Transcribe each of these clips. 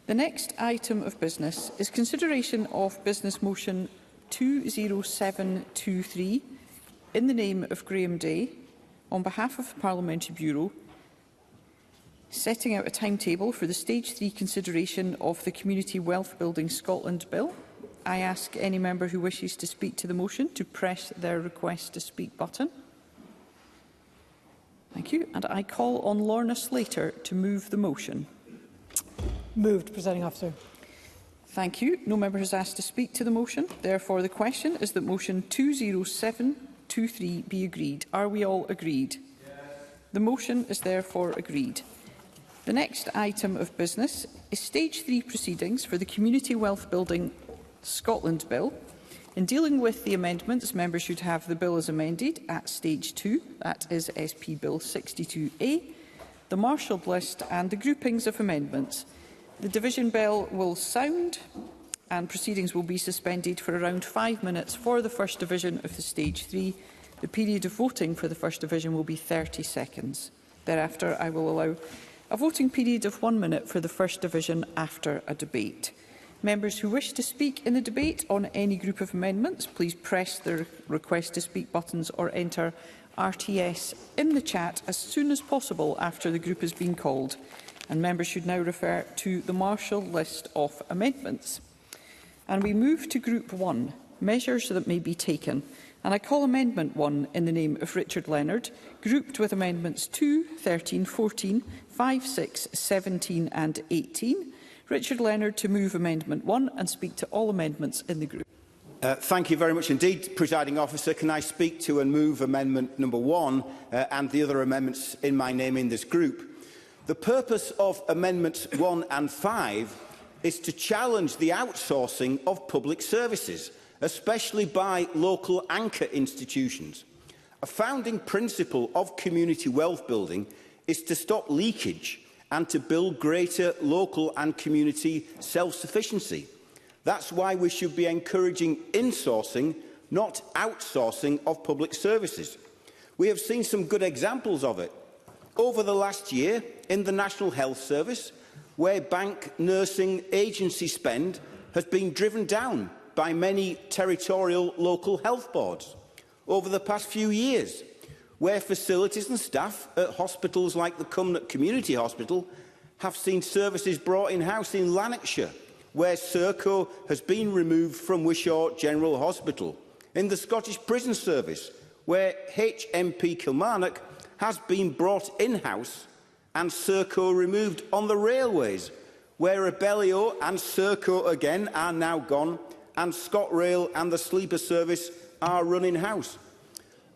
The next item of business is consideration of Business Motion 20723 in the name of Graham Day on behalf of the Parliamentary Bureau, setting out a timetable for the Stage 3 consideration of the Community Wealth Building Scotland Bill. I ask any member who wishes to speak to the motion to press their request to speak button. Thank you. And I call on Lorna Slater to move the motion. Moved, Presiding Officer. Thank you. No member has asked to speak to the motion. Therefore, the question is that motion 20723 be agreed. Are we all agreed? Yes. The motion is therefore agreed. The next item of business is Stage 3 proceedings for the Community Wealth Building Scotland Bill. In dealing with the amendments, members should have the bill as amended at Stage 2, that is SP Bill 62A, the marshalled list and the groupings of amendments. The division bell will sound and proceedings will be suspended for around 5 minutes for the first division of the Stage 3. The period of voting for the first division will be 30 seconds. Thereafter, I will allow a voting period of 1 minute for the first division after a debate. Members who wish to speak in the debate on any group of amendments, please press the request to speak buttons or enter RTS in the chat as soon as possible after the group has been called. And members should now refer to the Marshall list of amendments. And we move to Group 1, measures that may be taken. And I call Amendment 1 in the name of Richard Leonard, grouped with Amendments 2, 13, 14, 5, 6, 17 and 18. Richard Leonard to move Amendment 1 and speak to all amendments in the group. Thank you very much indeed, Presiding Officer. Can I speak to and move Amendment number 1 and the other amendments in my name in this group? The purpose of Amendments 1 and 5 is to challenge the outsourcing of public services, especially by local anchor institutions. A founding principle of community wealth building is to stop leakage and to build greater local and community self-sufficiency. That's why we should be encouraging insourcing, not outsourcing of public services. We have seen some good examples of it over the last year in the National Health Service, where bank nursing agency spend has been driven down by many territorial local health boards. Over the past few years, where facilities and staff at hospitals like the Cumnock Community Hospital have seen services brought in-house in Lanarkshire, where Serco has been removed from Wishaw General Hospital, in the Scottish Prison Service, where HMP Kilmarnock has been brought in-house and Serco removed on the railways, where Abellio and Serco again are now gone, and ScotRail and the Sleeper Service are run in-house.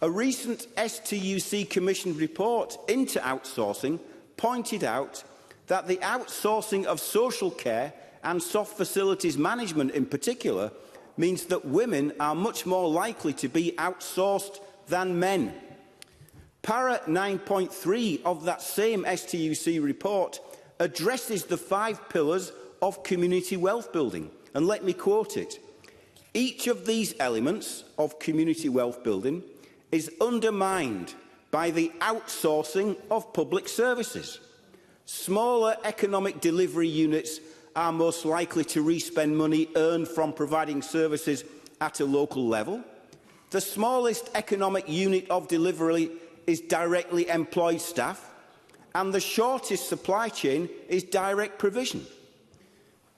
A recent STUC commissioned report into outsourcing pointed out that the outsourcing of social care and soft facilities management in particular means that women are much more likely to be outsourced than men. Para 9.3 of that same STUC report addresses the 5 pillars of community wealth building, and let me quote it. Each of these elements of community wealth building is undermined by the outsourcing of public services. Smaller economic delivery units are most likely to re-spend money earned from providing services at a local level. The smallest economic unit of delivery is directly employed staff, and the shortest supply chain is direct provision.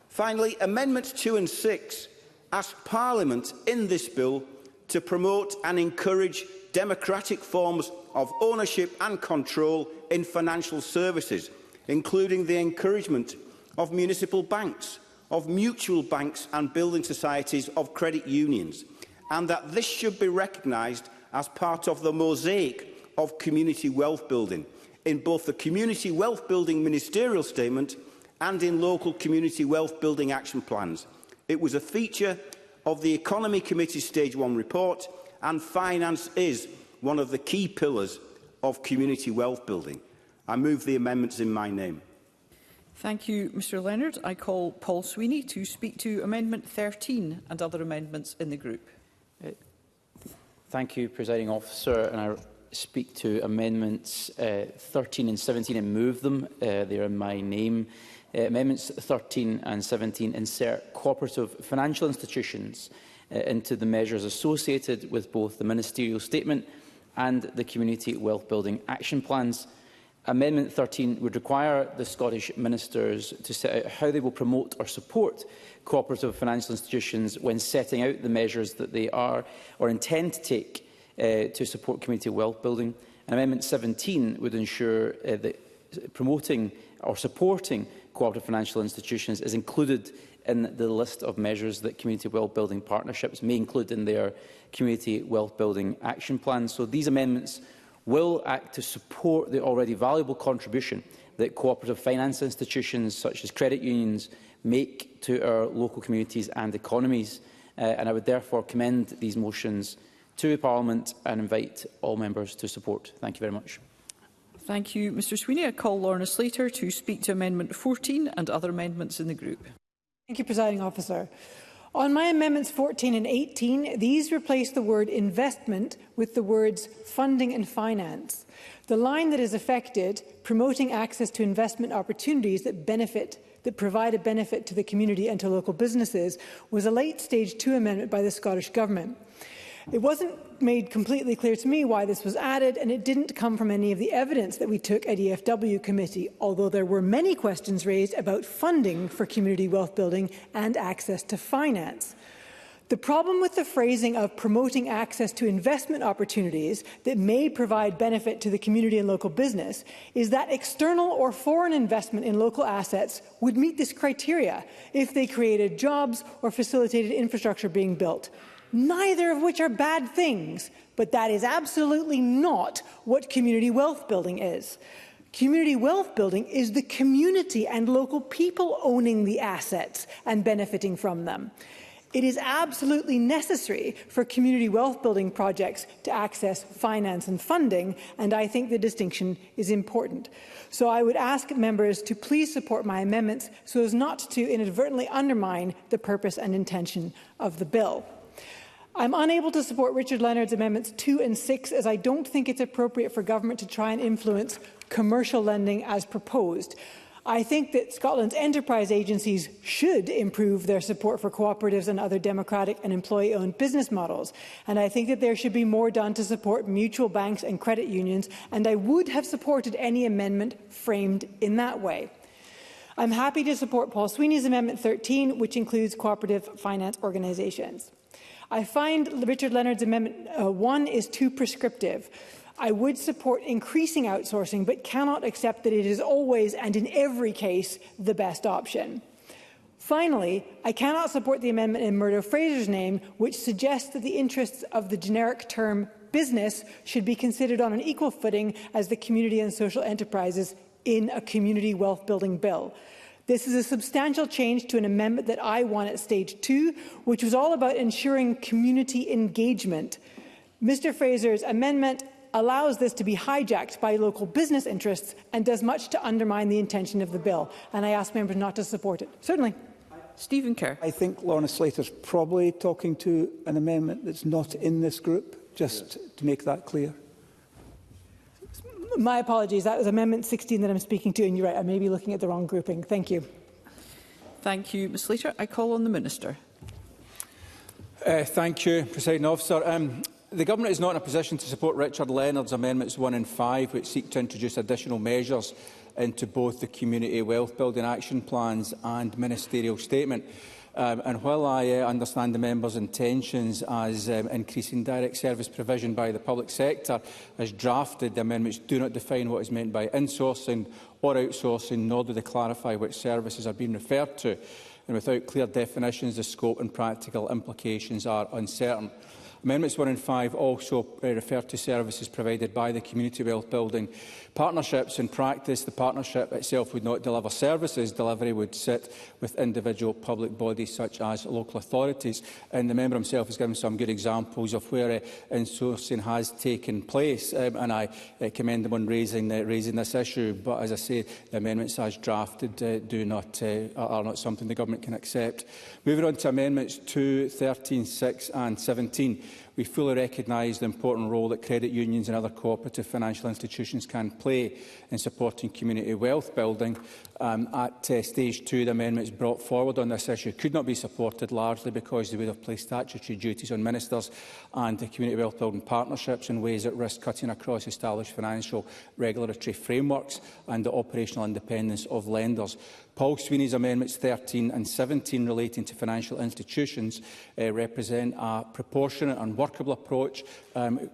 Finally, Amendments 2 and 6 ask Parliament in this bill to promote and encourage democratic forms of ownership and control in financial services, including the encouragement of municipal banks, of mutual banks and building societies, of credit unions, and that this should be recognised as part of the mosaic of community wealth building in both the Community Wealth Building Ministerial Statement and in local community wealth building action plans. It was a feature of the Economy Committee's Stage 1 report, and finance is one of the key pillars of community wealth building. I move the amendments in my name. Thank you, Mr Leonard. I call Paul Sweeney to speak to Amendment 13 and other amendments in the group. Thank you, Presiding Officer. And I speak to Amendments 13 and 17 and move them. They are in my name. Amendments 13 and 17 insert cooperative financial institutions into the measures associated with both the ministerial statement and the community wealth building action plans. Amendment 13 would require the Scottish ministers to set out how they will promote or support cooperative financial institutions when setting out the measures that they are or intend to take to support community wealth building. And Amendment 17 would ensure that promoting or supporting cooperative financial institutions is included in the list of measures that community wealth building partnerships may include in their community wealth building action plans. So these amendments will act to support the already valuable contribution that cooperative finance institutions such as credit unions make to our local communities and economies. And I would therefore commend these motions to Parliament and invite all members to support. Thank you very much. Thank you, Mr Sweeney. I call Lorna Slater to speak to Amendment 14 and other amendments in the group. Thank you, Presiding Officer. On my amendments 14 and 18, these replace the word investment with the words funding and finance. The line that is affected, promoting access to investment opportunities that provide a benefit to the community and to local businesses, was a late stage 2 amendment by the Scottish Government. It wasn't made completely clear to me why this was added, and it didn't come from any of the evidence that we took at EFW committee, although there were many questions raised about funding for community wealth building and access to finance. The problem with the phrasing of promoting access to investment opportunities that may provide benefit to the community and local business is that external or foreign investment in local assets would meet this criteria if they created jobs or facilitated infrastructure being built. Neither of which are bad things, but that is absolutely not what community wealth building is. Community wealth building is the community and local people owning the assets and benefiting from them. It is absolutely necessary for community wealth building projects to access finance and funding, and I think the distinction is important. So I would ask members to please support my amendments so as not to inadvertently undermine the purpose and intention of the bill. I'm unable to support Richard Leonard's Amendments 2 and 6 as I don't think it's appropriate for government to try and influence commercial lending as proposed. I think that Scotland's enterprise agencies should improve their support for cooperatives and other democratic and employee-owned business models. And I think that there should be more done to support mutual banks and credit unions, and I would have supported any amendment framed in that way. I'm happy to support Paul Sweeney's Amendment 13, which includes cooperative finance organisations. I find Richard Leonard's Amendment 1 is too prescriptive. I would support increasing outsourcing, but cannot accept that it is always and in every case the best option. Finally, I cannot support the amendment in Murdo Fraser's name, which suggests that the interests of the generic term business should be considered on an equal footing as the community and social enterprises in a community wealth building bill. This is a substantial change to an amendment that I won at stage 2, which was all about ensuring community engagement. Mr Fraser's amendment allows this to be hijacked by local business interests and does much to undermine the intention of the bill. And I ask members not to support it. Certainly. Stephen Kerr. I think Lorna Slater's probably talking to an amendment that's not in this group, just to make that clear. My apologies. That was Amendment 16 that I'm speaking to, and you're right, I may be looking at the wrong grouping. Thank you. Thank you, Ms Slater. I call on the Minister. Thank you, Presiding Officer. The Government is not in a position to support Richard Leonard's Amendments 1 and 5, which seek to introduce additional measures into both the Community Wealth Building Action Plans and Ministerial Statement. And while I understand the member's intentions as increasing direct service provision by the public sector, as drafted, the amendments do not define what is meant by insourcing or outsourcing, nor do they clarify which services are being referred to. And without clear definitions, the scope and practical implications are uncertain. Amendments 1 and 5 also refer to services provided by the community wealth building partnerships. In practice, the partnership itself would not deliver services. Delivery would sit with individual public bodies such as local authorities. And the member himself has given some good examples of where insourcing has taken place. And I commend him on raising this issue. But as I say, the amendments as drafted are not something the Government can accept. Moving on to Amendments 2, 13, 6 and 17. We fully recognise the important role that credit unions and other cooperative financial institutions can play in supporting community wealth building. At stage 2, the amendments brought forward on this issue could not be supported, largely because they would have placed statutory duties on ministers and the community wealth building partnerships in ways that risk cutting across established financial regulatory frameworks and the operational independence of lenders. Paul Sweeney's amendments 13 and 17 relating to financial institutions represent a proportionate and workable approach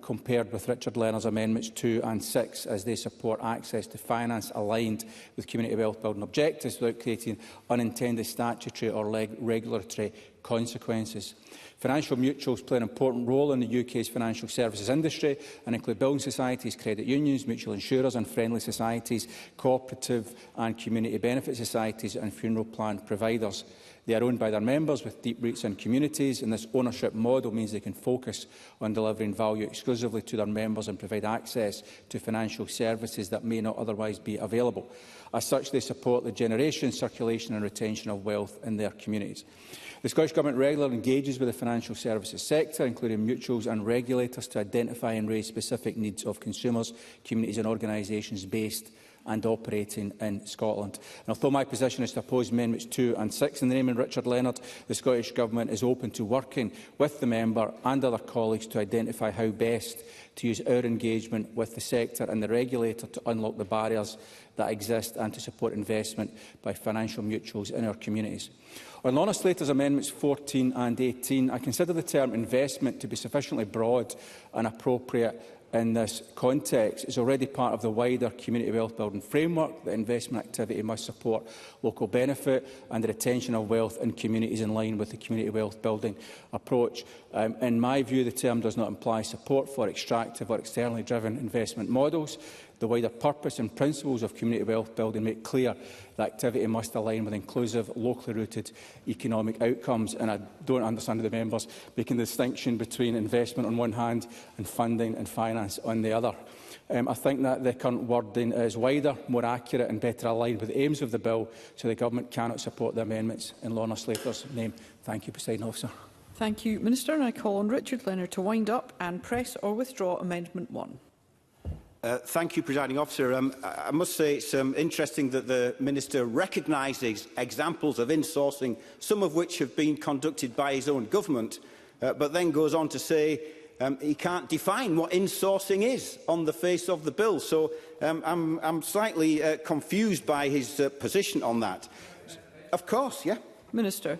compared with Richard Lerner's amendments 2 and 6, as they support access to finance aligned with community wealth building objectives without creating unintended statutory or regulatory consequences. Financial mutuals play an important role in the UK's financial services industry and include building societies, credit unions, mutual insurers and friendly societies, cooperative and community benefit societies and funeral plan providers. They are owned by their members with deep roots in communities, and this ownership model means they can focus on delivering value exclusively to their members and provide access to financial services that may not otherwise be available. As such, they support the generation, circulation and retention of wealth in their communities. The Scottish Government regularly engages with the financial services sector, including mutuals and regulators, to identify and raise specific needs of consumers, communities and organisations based and operating in Scotland. And although my position is to oppose Amendments 2 and 6 in the name of Richard Leonard, the Scottish Government is open to working with the member and other colleagues to identify how best to use our engagement with the sector and the regulator to unlock the barriers that exist and to support investment by financial mutuals in our communities. On Lorna Slater's Amendments 14 and 18, I consider the term investment to be sufficiently broad and appropriate in this context. Is already part of the wider community wealth building framework that investment activity must support local benefit and the retention of wealth in communities in line with the community wealth building approach. In my view, the term does not imply support for extractive or externally driven investment models. The wider purpose and principles of community wealth building make clear that activity must align with inclusive, locally rooted economic outcomes. And I don't understand the members making the distinction between investment on one hand and funding and finance on the other. I think that the current wording is wider, more accurate and better aligned with the aims of the bill, so the Government cannot support the amendments in Lorna Slater's name. Thank you, Presiding Officer. Thank you, Minister. And I call on Richard Leonard to wind up and press or withdraw Amendment 1. Thank you, Presiding Officer. I must say it's interesting that the Minister recognises examples of insourcing, some of which have been conducted by his own government, but then goes on to say he can't define what insourcing is on the face of the bill. So I'm slightly confused by his position on that. Of course, yeah. Minister.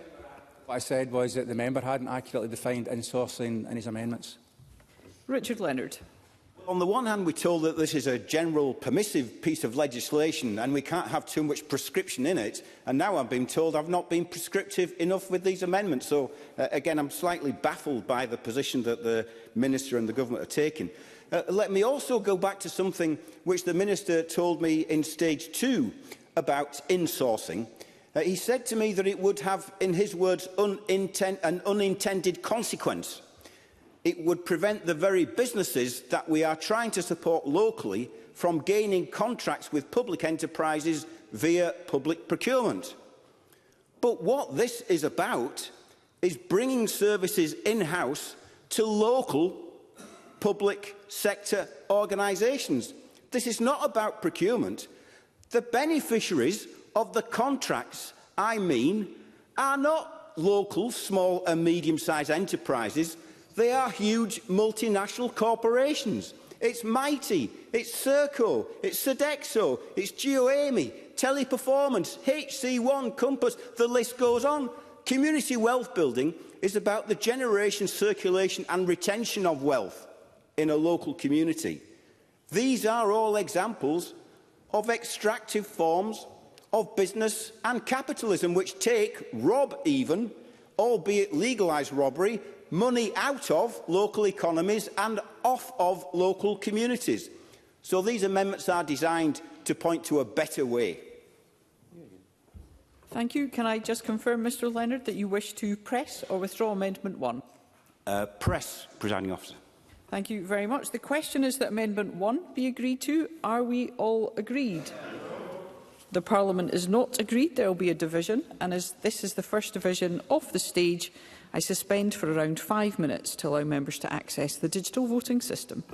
What I said was that the member hadn't accurately defined insourcing in his amendments. Richard Leonard. On the one hand, we're told that this is a general permissive piece of legislation and we can't have too much prescription in it. And now I'm being told I've not been prescriptive enough with these amendments. So, again, I'm slightly baffled by the position that the Minister and the Government are taking. Let me also go back to something which the Minister told me in stage 2 about insourcing. He said to me that it would have, in his words, an unintended consequence. It would prevent the very businesses that we are trying to support locally from gaining contracts with public enterprises via public procurement. But what this is about is bringing services in-house to local public sector organisations. This is not about procurement. The beneficiaries of the contracts, I mean, are not local small and medium-sized enterprises. They are huge multinational corporations. It's Mighty, it's Serco, it's Sodexo, it's GeoAmy, Teleperformance, HC1, Compass, the list goes on. Community wealth building is about the generation, circulation and retention of wealth in a local community. These are all examples of extractive forms of business and capitalism which rob even, albeit legalised robbery, money out of local economies and off of local communities. So these amendments are designed to point to a better way. Thank you. Can I just confirm, Mr Leonard, that you wish to press or withdraw Amendment 1? Press, Presiding Officer. Thank you very much. The question is that Amendment 1 be agreed to. Are we all agreed? The Parliament is not agreed. There will be a division, and as this is the first division off the stage, I suspend for around 5 minutes to allow members to access the digital voting system.